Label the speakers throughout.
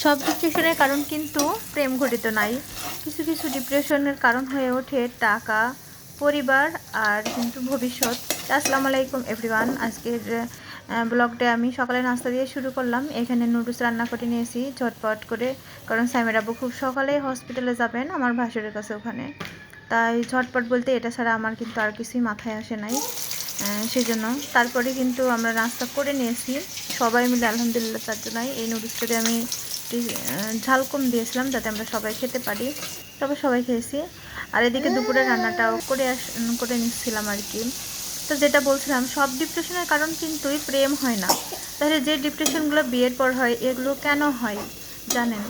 Speaker 1: সব ডিপ্রেশনের কারণ কিন্তু প্রেম ঘটিত নাই। কিছু কিছু ডিপ্রেশনের কারণ হয়ে ওঠে টাকা, পরিবার আর কিন্তু ভবিষ্যৎ। আসসালামু আলাইকুম এভরিওয়ান। আজকের ব্লগটা আমি সকালে নাস্তা দিয়ে শুরু করলাম। এখানে নুডলস রান্না করে নিয়েছি ঝটপট করে, কারণ সাইমের আব্বু খুব সকালে হসপিটালে যাবেন আমার ভাসুরের কাছে ওখানে। তাই ঝটপট বলতে এটা ছাড়া আমার কিন্তু আর কিছুই মাথায় আসে নাই। সেজন্য তারপরে কিন্তু আমরা নাস্তা করে নিয়েছি সবাই মিলে, আলহামদুলিল্লাহ। তার জন্যই এই নুডলসটাতে আমি ঝাল কম দিয়েছিলাম যাতে আমরা সবাই খেতে পারি, তবে সবাই খেয়েছি। আর এদিকে দুপুরে রান্নাটাও করে নিচ্ছিলাম আর কি। তো যেটা বলছিলাম, সব ডিপ্রেশনের কারণ কিন্তু প্রেম হয় না। তাহলে যে ডিপ্রেশনগুলো বিয়ের পর হয় এগুলো কেন হয় জানেন?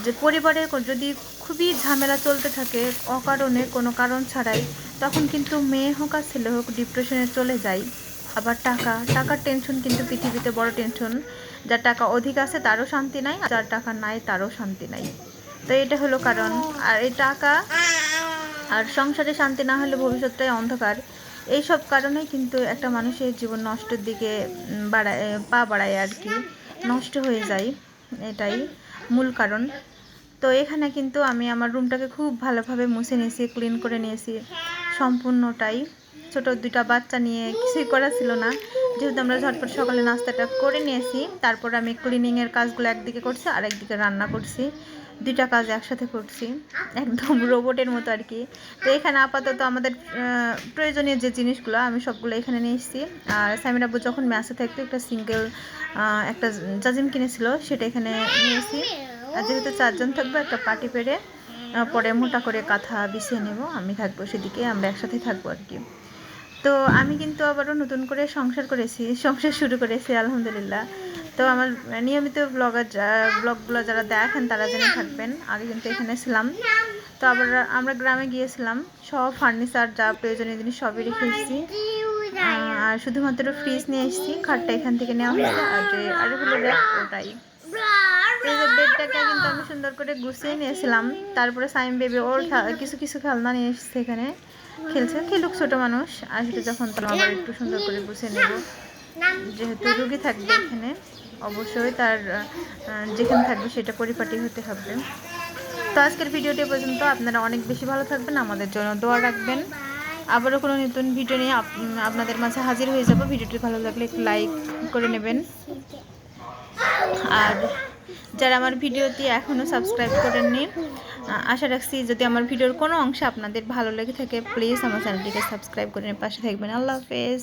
Speaker 1: যে পরিবারে যদি খুবই ঝামেলা চলতে থাকে অকারণে, কোনো কারণ ছাড়াই, তখন কিন্তু মেয়ে হোক আর ছেলে হোক ডিপ্রেশনে চলে যায়। আবার টাকার টেনশন কিন্তু পৃথিবীতে বড় টেনশন। যার টাকা অধিক আছে তারও শান্তি নাই, যার টাকা নাই তারও শান্তি নাই। তো এটা হলো কারণ। আর এই টাকা আর সংসারে শান্তি না হলে ভবিষ্যৎটাই অন্ধকার। এইসব কারণেই কিন্তু একটা মানুষের জীবন নষ্টের দিকে পা বাড়ায় আর কি, নষ্ট হয়ে যায়। এটাই মূল কারণ। তো এখানে কিন্তু আমি আমার রুমটাকে খুব ভালোভাবে মুছে নিয়েছি, ক্লিন করে নিয়েছি সম্পূর্ণটাই। ছোট দুইটা বাচ্চা নিয়ে কিছুই করা ছিল না, যেহেতু আমরা ঝটপট সকালে নাস্তাটা করে নিয়েছি। তারপর আমি ক্লিনিংয়ের কাজগুলো একদিকে করছি আর একদিকে রান্না করছি, দুইটা কাজ একসাথে করছি একদম রোবটের মতো আর কি। তো এখানে আপাতত আমাদের প্রয়োজনীয় যে জিনিসগুলো আমি সবগুলো এখানে নিয়ে এসেছি। আর সাইমিন আব্বু যখন ম্যাসে থাকতো একটা সিঙ্গেল একটা জাজিম কিনেছিল, সেটা এখানে নিয়েছি। আর যেহেতু 4 জন থাকবো, একটা পাটি পেরে পরে মোটা করে কাঁথা বিছিয়ে নেব, আমি থাকবো সেদিকে, আমরা একসাথে থাকবো আর কি। তো আমি কিন্তু আবারও নতুন করে সংসার শুরু করেছি আলহামদুলিল্লাহ। তো আমার নিয়মিত ব্লগগুলো যারা দেখেন তারা জেনে থাকবেন, আগে কিন্তু এখানে ছিলাম। তো আবার আমরা গ্রামে গিয়েছিলাম, সব ফার্নিচার যা প্রয়োজনীয় জিনিস সবই রেখে এসেছি। আর শুধুমাত্র ফ্রিজ নিয়ে এসেছি, খাটটা এখান থেকে নেওয়া হয়েছে, আর যে আরে হলো ওটাই। এই যে বেডটাকে কিন্তু আমি সুন্দর করে গুছিয়ে নিয়েছিলাম। তারপরে সাইম বেবি ওর কিছু কিছু খেলনা নিয়ে এসেছে, এখানে খেলুক ছোটো মানুষ, আর সেটা যখন তো আবার একটু সুন্দর করে গুছিয়ে নেব। যেহেতু রুগী থাকবে এখানে, অবশ্যই তার যেখানে থাকবে সেটা পরিপাটি হতে হবে। তো আজকের ভিডিওটি পর্যন্ত। আপনারা অনেক বেশি ভালো থাকবেন, আমাদের জন্য দোয়া রাখবেন। আবারও কোনো নতুন ভিডিও নিয়ে আপনাদের মাঝে হাজির হয়ে যাব। ভিডিওটি ভালো লাগলে একটু লাইক করে নেবেন। আর যারা আমার ভিডিওটি এখনও সাবস্ক্রাইব করেননি, আশা রাখছি যদি আমার ভিডিওর কোনো অংশ আপনাদের ভালো লেগে থাকে, প্লিজ আমার চ্যানেলটিকে সাবস্ক্রাইব করে পাশে থাকবেন। আল্লাহ হাফেজ।